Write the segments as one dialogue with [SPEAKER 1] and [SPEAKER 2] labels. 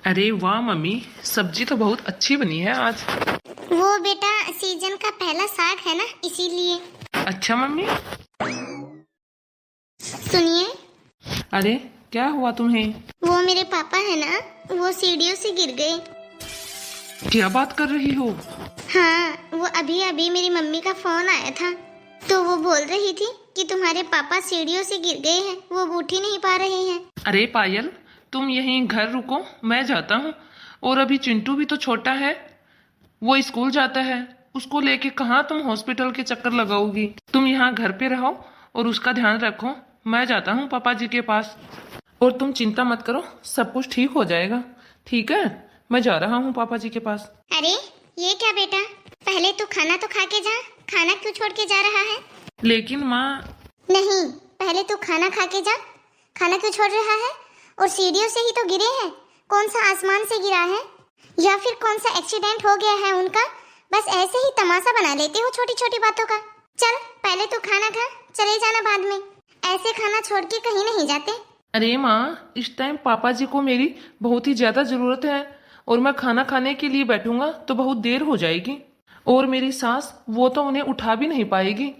[SPEAKER 1] अरे वाह मम्मी, सब्जी तो बहुत अच्छी बनी है आज।
[SPEAKER 2] वो बेटा सीजन का पहला साग है ना, इसीलिए।
[SPEAKER 1] अच्छा मम्मी।
[SPEAKER 2] सुनिए।
[SPEAKER 1] अरे क्या हुआ तुम्हें?
[SPEAKER 2] वो मेरे पापा है ना, वो सीढ़ियों से गिर गए।
[SPEAKER 1] क्या बात कर रही हो?
[SPEAKER 2] हाँ, वो अभी अभी मेरी मम्मी का फोन आया था, तो वो बोल रही थी कि तुम्हारे पापा सीढ़ियों से गिर गए हैं, वो उठ ही नहीं पा रहे हैं।
[SPEAKER 1] अरे पायल, तुम यहीं घर रुको, मैं जाता हूँ। और अभी चिंटू भी तो छोटा है, वो स्कूल जाता है। उसको लेके कहाँ तुम हॉस्पिटल के चक्कर लगाओगी? तुम यहाँ घर पे रहो और उसका ध्यान रखो। मैं जाता हूँ पापा जी के पास। और तुम चिंता मत करो, सब कुछ ठीक हो जाएगा। ठीक है, मैं जा रहा हूँ पापा जी के पास।
[SPEAKER 2] अरे ये क्या बेटा, पहले तू खाना तो खा के जा। खाना क्यों छोड़ के जा रहा है?
[SPEAKER 1] लेकिन माँ।
[SPEAKER 2] नहीं, पहले तू खाना खा के जा। खाना क्यों छोड़ रहा है? और सीढ़ियों से ही तो गिरे हैं। कौन सा आसमान से गिरा है, या फिर कौन सा एक्सीडेंट हो गया है उनका? बस ऐसे ही तमाशा बना लेते हो छोटी छोटी बातों का। चल पहले तू खाना खा, चले जाना बाद में। ऐसे खाना छोड़ के कहीं नहीं जाते।
[SPEAKER 1] अरे माँ, इस टाइम पापा जी को मेरी बहुत ही ज्यादा जरूरत है, और मैं खाना खाने के लिए बैठूंगा तो बहुत देर हो जाएगी। और मेरी सास, वो तो उन्हें उठा भी नहीं पाएगी।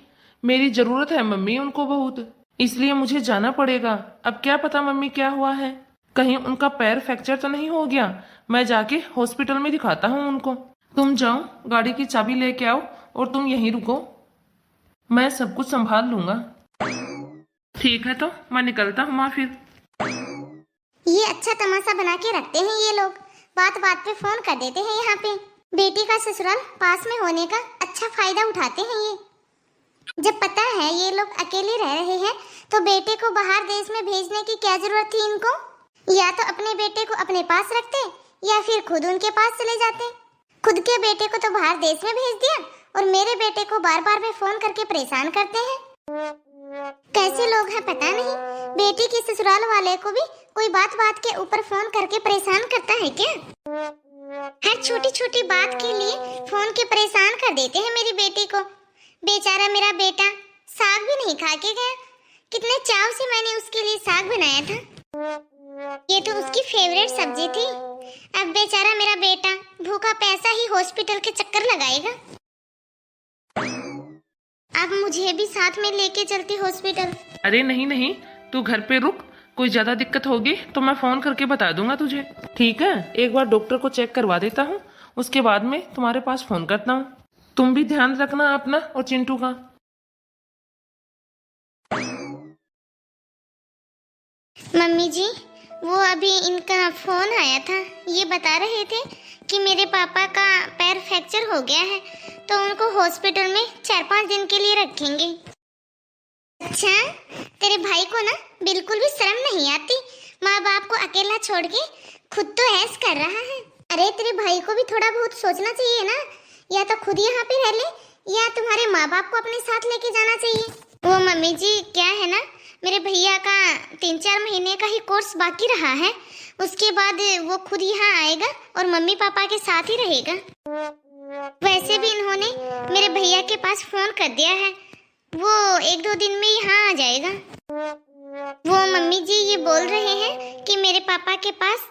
[SPEAKER 1] मेरी जरूरत है मम्मी उनको बहुत, इसलिए मुझे जाना पड़ेगा। अब क्या पता मम्मी क्या हुआ है, कहीं उनका पैर फ्रैक्चर तो नहीं हो गया। मैं जाके हॉस्पिटल में दिखाता हूँ उनको। तुम जाओ, गाड़ी की चाबी लेके आओ और तुम यहीं रुको, मैं सब कुछ संभाल लूंगा। ठीक है, तो मैं निकलता हूँ माँ फिर।
[SPEAKER 2] ये अच्छा तमाशा बना के रखते हैं ये लोग। बात बात पे फोन कर देते हैं यहाँ पे। बेटी का ससुराल पास में होने का अच्छा फायदा उठाते हैं ये। जब पता है ये लोग अकेले रह रहे हैं, तो बेटे को बाहर देश में भेजने की क्या जरूरत थी इनको? या तो अपने बेटे को अपने पास रखते, या फिर खुद उनके पास चले जाते। खुद के बेटे को तो बाहर देश में भेज दिया, और मेरे बेटे को बार बार में फोन करके परेशान करते हैं। कैसे लोग हैं पता नहीं। बेटी के ससुराल वाले को भी कोई बात बात के ऊपर फोन करके परेशान करता है क्या? हर छोटी छोटी बात के लिए फोन के परेशान कर देते हैं मेरी बेटी को। बेचारा मेरा बेटा साग भी नहीं खा के गया। कितने चाव से मैंने उसके लिए साग बनाया था, ये तो उसकी फेवरेट सब्जी थी। अब बेचारा मेरा बेटा भूखा पैसा ही हॉस्पिटल के चक्कर लगाएगा। अब मुझे भी साथ में लेके चलती हॉस्पिटल।
[SPEAKER 1] अरे नहीं नहीं, तू घर पे रुक। कोई ज्यादा दिक्कत होगी तो मैं फोन करके बता दूंगा तुझे। ठीक है, एक बार डॉक्टर को चेक करवा देता हूँ, उसके बाद में तुम्हारे पास फोन करता हूँ। तुम भी ध्यान रखना अपना और चिंटू का।
[SPEAKER 2] मम्मी जी, वो अभी इनका फोन आया था। ये बता रहे थे कि मेरे पापा का पैर फ्रैक्चर हो गया है, तो उनको हॉस्पिटल में 4-5 दिन के लिए रखेंगे। अच्छा, तेरे भाई को ना बिल्कुल भी शर्म नहीं आती। माँ बाप को अकेला छोड़ के खुद तो ऐश कर रहा है। अरे तेरे भाई को भी थोड़ा बहुत सोचना चाहिए ना। या तो खुद यहाँ पे रह ले, या तुम्हारे माँ बाप को अपने साथ लेके जाना चाहिए। वो मम्मी जी क्या है ना, मेरे भैया का 3-4 महीने का ही कोर्स बाकी रहा है। उसके बाद वो खुद यहाँ आएगा और मम्मी पापा के साथ ही रहेगा। वैसे भी इन्होंने मेरे भैया के पास फोन कर दिया है, वो 1-2 दिन में यहाँ आ जाएगा। वो मम्मी जी ये बोल रहे हैं कि मेरे पापा के पास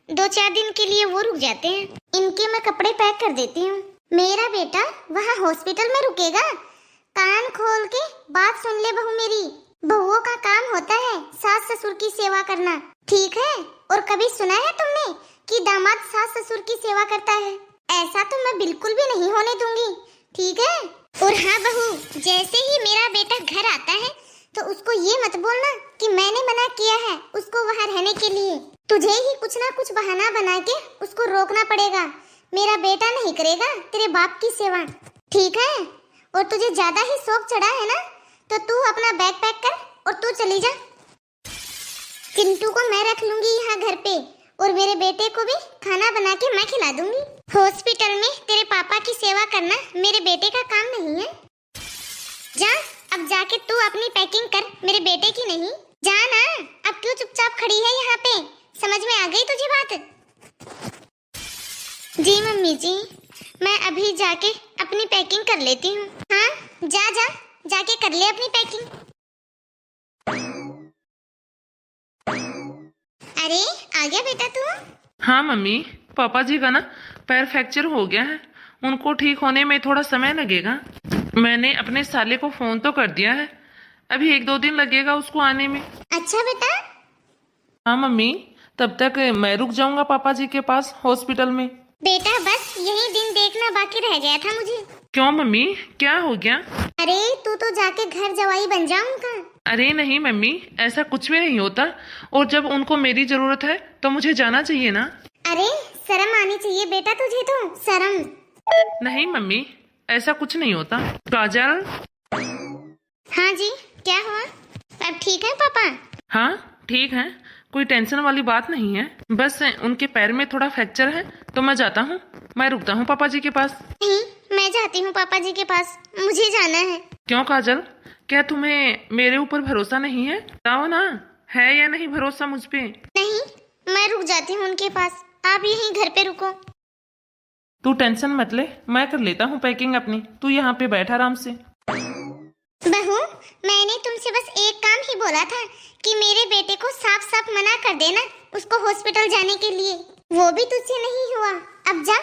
[SPEAKER 2] 2-4 दिन के लिए वो रुक जाते हैं। इनके मैं कपड़े पैक कर देती हूँ। मेरा बेटा वहाँ हॉस्पिटल में रुकेगा। कान खोल के बात सुन ले बहू मेरी। बहुओं का काम होता है सास ससुर की सेवा करना, ठीक है? और कभी सुना है तुमने कि दामाद सास ससुर की सेवा करता है? ऐसा तो मैं बिल्कुल भी नहीं होने दूंगी, ठीक है? और हाँ बहू, जैसे ही मेरा बेटा घर आता है तो उसको ये मत बोलना कि मैंने मना किया है उसको वहाँ रहने के लिए। तुझे ही कुछ ना कुछ बहाना बना के उसको रोकना पड़ेगा। मेरा बेटा नहीं करेगा तेरे बाप की सेवा, ठीक है? और तुझे ज्यादा ही शौक चढ़ा है ना, तो तू अपना बैग पैक कर और तू चली जा। चिंटू को मैं रख लूंगी यहाँ घर पे, और मेरे बेटे को भी खाना बना के मैं खिला दूंगी। हॉस्पिटल में तेरे पापा की सेवा करना मेरे बेटे का काम नहीं है। जा, अब जाके तू अपनी पैकिंग कर, मेरे बेटे की नहीं। जा ना, अब क्यों चुपचाप खड़ी है यहाँ पे? समझ में आ गई तुझे बात? जी मम्मी जी, मैं अभी जाके अपनी पैकिंग कर लेती हूँ। हाँ जा जा, जाके कर ले अपनी पैकिंग। अरे आ गया बेटा तू?
[SPEAKER 1] हाँ मम्मी, पापा जी का ना पैर फ्रैक्चर हो गया है। उनको ठीक होने में थोड़ा समय लगेगा। मैंने अपने साले को फोन तो कर दिया है, अभी 1-2 दिन लगेगा उसको आने में।
[SPEAKER 2] अच्छा बेटा।
[SPEAKER 1] हाँ मम्मी, तब तक मैं रुक जाऊंगा पापा जी के पास हॉस्पिटल में।
[SPEAKER 2] बेटा बस यही दिन देखना बाकी रह गया था मुझे।
[SPEAKER 1] क्यों मम्मी, क्या हो गया?
[SPEAKER 2] अरे तू तो जाके घर जवाई बन जा उनका।
[SPEAKER 1] अरे नहीं मम्मी, ऐसा कुछ भी नहीं होता। और जब उनको मेरी जरूरत है तो मुझे जाना चाहिए ना।
[SPEAKER 2] अरे शर्म आनी चाहिए बेटा तुझे, तो शर्म।
[SPEAKER 1] नहीं मम्मी, ऐसा कुछ नहीं होता। काजल।
[SPEAKER 2] हाँ जी, क्या हुआ? अब ठीक है पापा?
[SPEAKER 1] हाँ ठीक है, कोई टेंशन वाली बात नहीं है। बस उनके पैर में थोड़ा फ्रैक्चर है तो मैं जाता हूँ। मैं रुकता हूँ पापा जी के पास।
[SPEAKER 2] नहीं, मैं जाती हूँ पापा जी के पास, मुझे जाना है।
[SPEAKER 1] क्यों काजल, क्या तुम्हें मेरे ऊपर भरोसा नहीं है? बताओ ना, है या नहीं भरोसा मुझ पे?
[SPEAKER 2] नहीं, मैं रुक जाती हूँ उनके पास, आप यहीं घर पे रुको।
[SPEAKER 1] तू टेंशन मत ले, मैं कर लेता हूँ पैकिंग अपनी। तू यहाँ पे बैठ आराम से।
[SPEAKER 2] बहू, मैंने तुमसे बस एक काम ही बोला था कि मेरे बेटे को साफ साफ मना कर देना उसको हॉस्पिटल जाने के लिए। वो भी तुझसे नहीं हुआ। अब जा,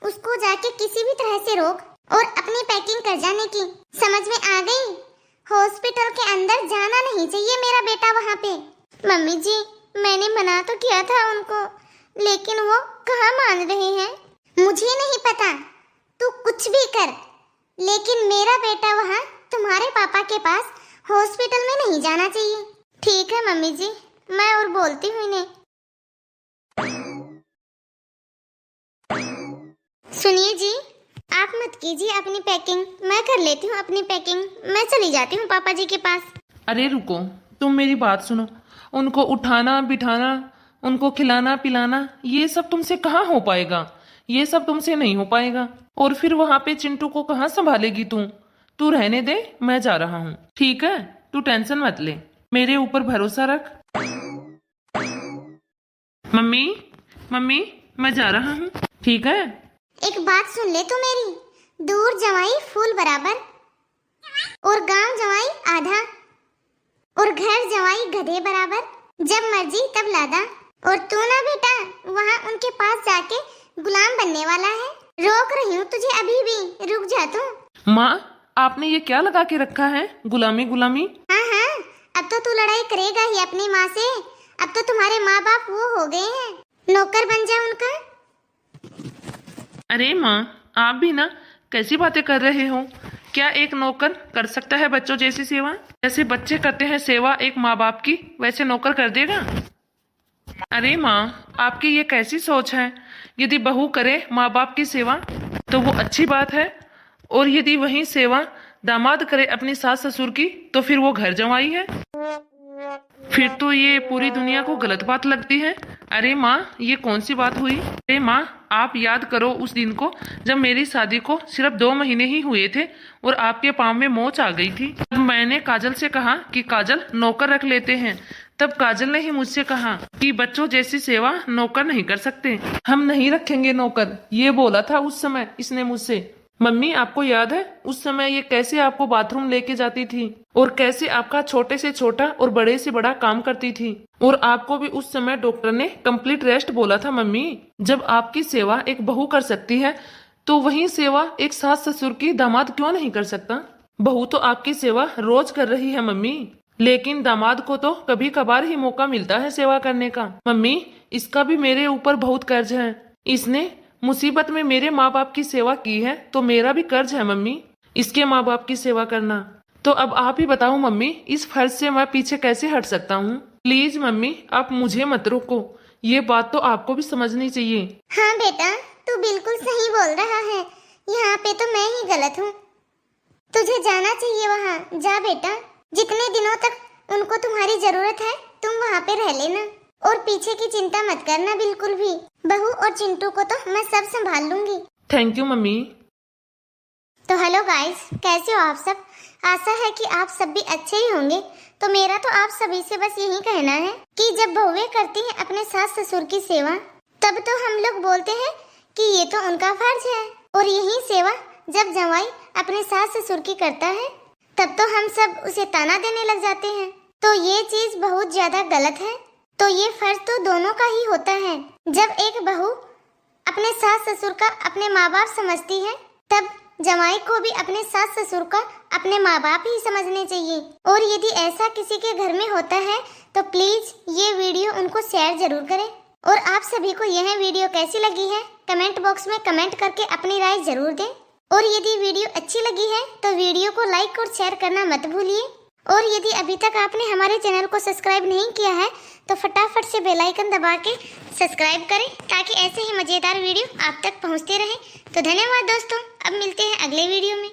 [SPEAKER 2] उसको जाके किसी भी तरह से रोक और अपनी पैकिंग कर जाने की। समझ में आ गई? हॉस्पिटल के अंदर जाना नहीं चाहिए मेरा बेटा वहाँ पे। मम्मी जी, मैंने मना तो किया था उनको, लेकिन वो कहाँ मान रहे हैं। मुझे नहीं पता, तू कुछ भी कर, लेकिन मेरा बेटा वहाँ तुम्हारे पापा के पास हॉस्पिटल में नहीं जाना चाहिए। ठीक है मम्मी जी, मैं और बोलती हूँ इन्हें। सुनिए जी, आप मत कीजिए अपनी पैकिंग, मैं कर लेती हूँ अपनी पैकिंग। मैं चली जाती हूँ पापा जी के पास।
[SPEAKER 1] अरे रुको, तुम मेरी बात सुनो। उनको उठाना बिठाना, उनको खिलाना पिलाना, ये सब तुमसे कहाँ हो पाएगा? ये सब तुमसे नहीं हो पाएगा। और फिर वहां पे चिंटू को कहाँ संभालेगी तू? तू रहने दे, मैं जा रहा हूँ। ठीक है, तू टेंशन मत ले, मेरे ऊपर भरोसा रख। मम्मी, मम्मी, मैं जा रहा हूँ, ठीक है?
[SPEAKER 2] एक बात सुन ले तू मेरी, दूर जवाई फूल बराबर, और गांव जवाई आधा, और घर जवाई गधे बराबर। जब मर्जी तब लादा। और तू ना बेटा वहाँ उनके पास जाके गुलाम बनने वाला है। रोक रही हूँ तुझे अभी भी, रुक जा तू।
[SPEAKER 1] माँ, आपने ये क्या लगा के रखा है, गुलामी गुलामी?
[SPEAKER 2] हाँ हाँ, अब तो तू लड़ाई करेगा ही अपनी माँ से। अब तो तुम्हारे माँ बाप वो हो गए हैं, नौकर बन जा उनका।
[SPEAKER 1] अरे माँ, आप भी ना कैसी बातें कर रहे हो? क्या एक नौकर कर सकता है बच्चों जैसी सेवा? जैसे बच्चे करते हैं सेवा एक माँ बाप की, वैसे नौकर कर देगा? अरे माँ, आपकी ये कैसी सोच है? यदि बहू करे माँ बाप की सेवा तो वो अच्छी बात है, और यदि वही सेवा दामाद करे अपनी सास ससुर की तो फिर वो घर जमाई है। फिर तो ये पूरी दुनिया को गलत बात लगती है। अरे माँ, ये कौन सी बात हुई? अरे माँ, आप याद करो उस दिन को जब मेरी शादी को सिर्फ 2 महीने ही हुए थे और आपके पाँव में मोच आ गई थी। तब मैंने काजल से कहा कि काजल नौकर रख लेते हैं। तब काजल ने ही मुझसे कहा कि बच्चों जैसी सेवा नौकर नहीं कर सकते, हम नहीं रखेंगे नौकर। ये बोला था उस समय इसने मुझसे। मम्मी, आपको याद है उस समय ये कैसे आपको बाथरूम लेके जाती थी और कैसे आपका छोटे से छोटा और बड़े से बड़ा काम करती थी? और आपको भी उस समय डॉक्टर ने कंप्लीट रेस्ट बोला था। मम्मी, जब आपकी सेवा एक बहू कर सकती है तो वही सेवा एक सास ससुर की दामाद क्यों नहीं कर सकता? बहू तो आपकी सेवा रोज कर रही है मम्मी, लेकिन दामाद को तो कभी कभार ही मौका मिलता है सेवा करने का। मम्मी, इसका भी मेरे ऊपर बहुत कर्ज है। इसने मुसीबत में मेरे माँ बाप की सेवा की है तो मेरा भी कर्ज है मम्मी, इसके माँ बाप की सेवा करना। तो अब आप ही बताओ मम्मी, इस फर्ज से मैं पीछे कैसे हट सकता हूँ? प्लीज मम्मी, आप मुझे मत रोको, ये बात तो आपको भी समझनी चाहिए।
[SPEAKER 2] हाँ बेटा, तू बिल्कुल सही बोल रहा है, यहाँ पे तो मैं ही गलत हूँ। तुझे जाना चाहिए वहाँ, जा बेटा। जितने दिनों तक उनको तुम्हारी जरूरत है तुम वहाँ पे रह लेना, और पीछे की चिंता मत करना बिल्कुल भी। बहू और चिंटू को तो मैं सब संभाल लूंगी।
[SPEAKER 1] Thank you mummy.
[SPEAKER 2] तो हेलो गाइस, कैसे हो आप सब? आशा है कि आप सब भी अच्छे ही होंगे। तो मेरा तो आप सभी से बस यही कहना है कि जब बहुएं करती हैं अपने सास ससुर की सेवा, तब तो हम लोग बोलते हैं कि ये तो उनका फर्ज है, और यही सेवा जब जवाई अपने सास ससुर की करता है तब तो हम सब उसे ताना देने लग जाते हैं। तो ये चीज बहुत ज्यादा गलत है। तो ये फर्ज तो दोनों का ही होता है। जब एक बहू अपने सास ससुर का अपने माँ बाप समझती है, तब जमाई को भी अपने सास ससुर का अपने माँ बाप ही समझने चाहिए। और यदि ऐसा किसी के घर में होता है तो प्लीज ये वीडियो उनको शेयर जरूर करें। और आप सभी को यह वीडियो कैसी लगी है कमेंट बॉक्स में कमेंट करके अपनी राय जरूर दें। और यदि वीडियो अच्छी लगी है तो वीडियो को लाइक और शेयर करना मत भूलिए। और यदि अभी तक आपने हमारे चैनल को सब्सक्राइब नहीं किया है तो फटाफट से बेल आइकन दबा के सब्सक्राइब करें, ताकि ऐसे ही मजेदार वीडियो आप तक पहुंचते रहे। तो धन्यवाद दोस्तों, अब मिलते हैं अगले वीडियो में।